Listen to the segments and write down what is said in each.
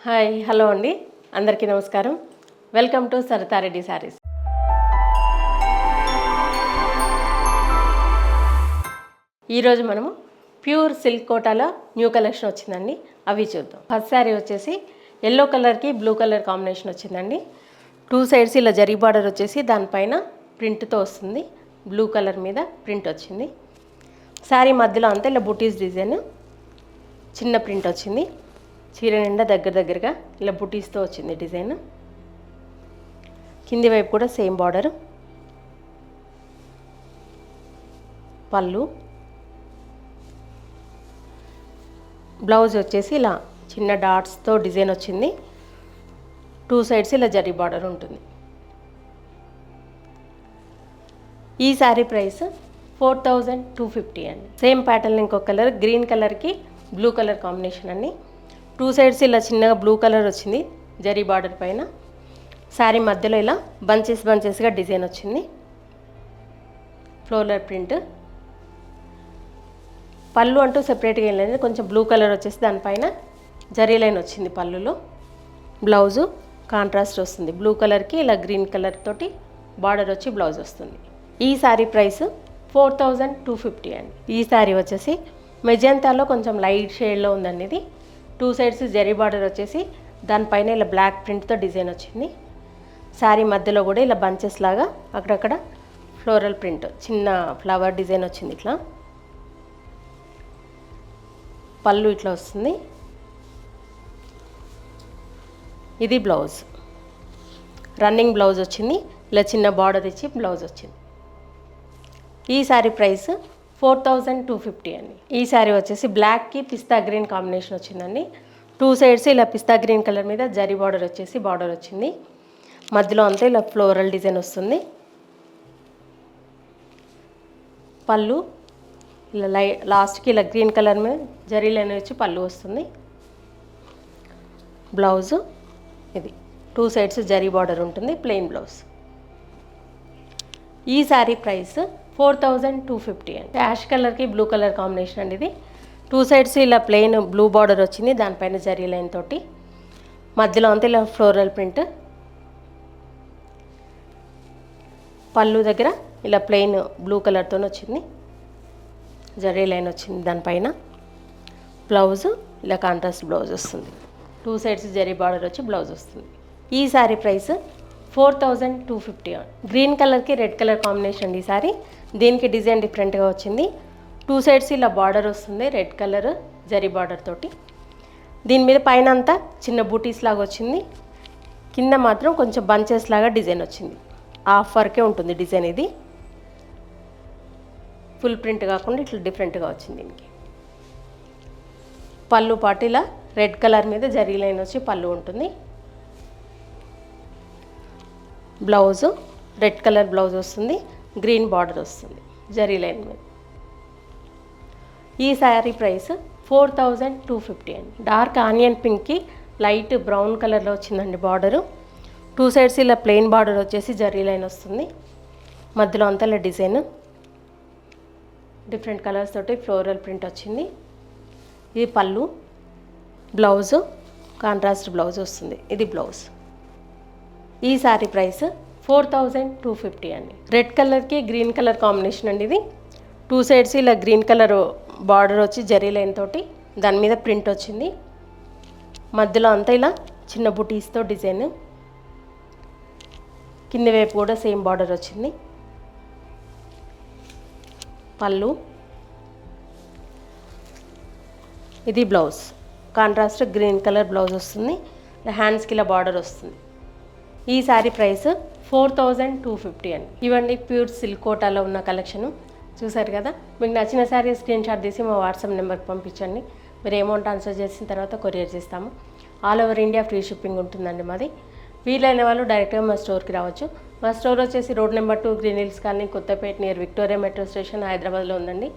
Hi hello అండి, అందరికీ నమస్కారం. Welcome to Saritha Reddy saris. ఈరోజు మనము ప్యూర్ సిల్క్ కోటాలో న్యూ కలెక్షన్ వచ్చిందండి, అవి చూద్దాం. ఫస్ట్ శారీ వచ్చేసి ఎల్లో కలర్కి బ్లూ కలర్ కాంబినేషన్ వచ్చిందండి. 2 సైడ్స్ ఇలా జరీ బార్డర్ వచ్చేసి దానిపైన ప్రింట్తో వస్తుంది. బ్లూ కలర్ మీద ప్రింట్ వచ్చింది. శారీ మధ్యలో అంతా ఇలా బుటీస్ డిజైన్ చిన్న ప్రింట్ వచ్చింది. చీర నిండా దగ్గరగా ఇలా బుటీస్తో వచ్చింది డిజైన్. కింది వైపు కూడా సేమ్ బార్డర్. పళ్ళు, బ్లౌజ్ వచ్చేసి ఇలా చిన్న డాట్స్తో డిజైన్ వచ్చింది. 2 సైడ్స్ ఇలా జరీ బార్డర్ ఉంటుంది. ఈ శారీ ప్రైస్ 4250 అండి. సేమ్ ప్యాటర్న్ ఇంకో కలర్ గ్రీన్ కలర్కి బ్లూ కలర్ కాంబినేషన్ అండి. 2 సైడ్స్ ఇలా చిన్నగా బ్లూ కలర్ వచ్చింది జరీ బార్డర్ పైన. శారీ మధ్యలో ఇలా బంచెస్గా డిజైన్ వచ్చింది. Floral print. పళ్ళు అంటూ సెపరేట్గా ఏం లేదు, కొంచెం బ్లూ కలర్ వచ్చేసి దానిపైన జరీ లైన్ వచ్చింది పళ్ళులో. బ్లౌజు కాంట్రాస్ట్ వస్తుంది. బ్లూ కలర్కి ఇలా గ్రీన్ కలర్ తోటి బార్డర్ వచ్చి బ్లౌజ్ వస్తుంది. ఈ శారీ ప్రైస్ 4250 అండి. ఈ శారీ వచ్చేసి మెజెంతాలో కొంచెం లైట్ షేడ్లో ఉందండి. ఇది 2 సైడ్స్ జరీ బార్డర్ వచ్చేసి దానిపైన ఇలా బ్లాక్ ప్రింట్తో డిజైన్ వచ్చింది. శారీ మధ్యలో కూడా ఇలా బంచెస్ లాగా అక్కడక్కడ ఫ్లోరల్ ప్రింట్ చిన్న ఫ్లవర్ డిజైన్ వచ్చింది. ఇట్లా పళ్ళు ఇట్లా వస్తుంది. ఇది బ్లౌజ్, రన్నింగ్ బ్లౌజ్ వచ్చింది. ఇలా చిన్న బార్డర్ ఇచ్చి బ్లౌజ్ వచ్చింది. ఈ శారీ ప్రైస్ 4250 అండి. ఈ శారీ వచ్చేసి బ్లాక్కి పిస్తా గ్రీన్ కాంబినేషన్ వచ్చిందండి. 2 సైడ్స్ ఇలా పిస్తా గ్రీన్ కలర్ మీద జరీ బార్డర్ వచ్చేసి బార్డర్ వచ్చింది. మధ్యలో అంతా ఇలా ఫ్లోరల్ డిజైన్ వస్తుంది. పళ్ళు ఇలా లాస్ట్కి ఇలా గ్రీన్ కలర్ మీద జరీ లైన్ వచ్చి పళ్ళు వస్తుంది. బ్లౌజు ఇది 2 సైడ్స్ జరీ బార్డర్ ఉంటుంది, ప్లెయిన్ బ్లౌజ్. ఈ శారీ ప్రైస్ 4250 అండి. యాష్ కలర్కి బ్లూ కలర్ కాంబినేషన్ అండి. ఇది 2 సైడ్స్ ఇలా ప్లెయిన్ బ్లూ బార్డర్ వచ్చింది, దానిపైన జరీ లైన్ తోటి. మధ్యలో అంతా ఇలా ఫ్లోరల్ ప్రింట్. పళ్ళు దగ్గర ఇలా ప్లెయిన్ బ్లూ కలర్తో వచ్చింది, జరీ లైన్ వచ్చింది దానిపైన. బ్లౌజ్ ఇలా కాంట్రాస్ట్ బ్లౌజ్ వస్తుంది. 2 సైడ్స్ జరీ బార్డర్ వచ్చి బ్లౌజ్ వస్తుంది. ఈ శారీ ప్రైస్ 4250. గ్రీన్ కలర్కి రెడ్ కలర్ కాంబినేషన్ అండి. ఈ సారీ దీనికి డిజైన్ డిఫరెంట్గా వచ్చింది. 2 సైడ్స్ ఇలా బార్డర్ వస్తుంది, రెడ్ కలర్ జరీ బార్డర్ తోటి. దీని మీద పైన అంతా చిన్న బూటీస్ లాగా వచ్చింది. కింద మాత్రం కొంచెం బంచెస్ లాగా డిజైన్ వచ్చింది. హాఫ్ వరకే ఉంటుంది డిజైన్. ఇది ఫుల్ ప్రింట్ కాకుండా ఇట్లా డిఫరెంట్గా వచ్చింది. దీనికి పళ్ళు పాటు ఇలా రెడ్ కలర్ మీద జరీ లైన్ వచ్చి పళ్ళు ఉంటుంది. బ్లౌజు రెడ్ కలర్ బ్లౌజ్ వస్తుంది, గ్రీన్ బార్డర్ వస్తుంది జరీ లైన్ మీద. ఈ శారీ ప్రైస్ 4250 అండి. డార్క్ ఆనియన్ పింక్కి లైట్ బ్రౌన్ కలర్లో వచ్చిందండి బార్డరు. 2 సైడ్స్ ఇలా ప్లెయిన్ బార్డర్ వచ్చేసి జరీ లైన్ వస్తుంది. మధ్యలో అంతా ఇలా డిజైన్ డిఫరెంట్ కలర్స్ తోటి ఫ్లోరల్ ప్రింట్ వచ్చింది. ఇది పళ్ళు. బ్లౌజు కాంట్రాస్ట్ బ్లౌజ్ వస్తుంది. ఇది బ్లౌజ్. ఈ శారీ ప్రైస్ 4250 అండి. రెడ్ కలర్కి గ్రీన్ కలర్ కాంబినేషన్ అండి. ఇది 2 సైడ్స్ ఇలా గ్రీన్ కలర్ బార్డర్ వచ్చి జరీ లైన్ తోటి దాని మీద ప్రింట్ వచ్చింది. మధ్యలో అంతా ఇలా చిన్న బుటీస్తో డిజైన్. కింది వైపు కూడా సేమ్ బార్డర్ వచ్చింది. పళ్ళు. ఇది blouse, contrast green colour blouse వస్తుంది. హ్యాండ్స్కి ఇలా బార్డర్ వస్తుంది. ఈ శారీ ప్రైస్ 4250 అండి. ఇవన్నీ ప్యూర్ సిల్క్ కోటాలో ఉన్న కలెక్షను చూసారు కదా. మీకు నచ్చిన శారీ స్క్రీన్ షాట్ తీసి మా వాట్సాప్ నెంబర్కి పంపించండి. మీరు అమౌంట్ ఆన్సర్ చేసిన తర్వాత కొరియర్ చేస్తాము. All over India free shipping ఉంటుందండి మాది. వీలైన వాళ్ళు డైరెక్ట్గా మా స్టోర్కి రావచ్చు. మా స్టోర్ వచ్చేసి road number 2 green hills colony, Kothapet near Victoria metro station, హైదరాబాద్లో ఉందండి.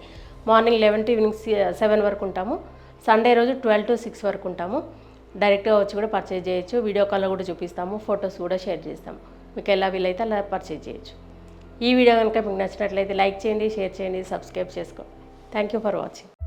మార్నింగ్ 11 to ఈవినింగ్ 7 వరకు ఉంటాము. సండే రోజు 12 to 6 వరకు ఉంటాము. డైరెక్ట్గా వచ్చి కూడా పర్చేజ్ చేయొచ్చు. వీడియో కాల్లో కూడా చూపిస్తాము, ఫొటోస్ కూడా షేర్ చేస్తాము. మీకు ఎలా వీలైతే అలా పర్చేజ్ చేయొచ్చు. ఈ వీడియో కనుక మీకు నచ్చినట్లయితే లైక్ చేయండి, షేర్ చేయండి, సబ్స్క్రైబ్ చేసుకోండి. Thank you for watching.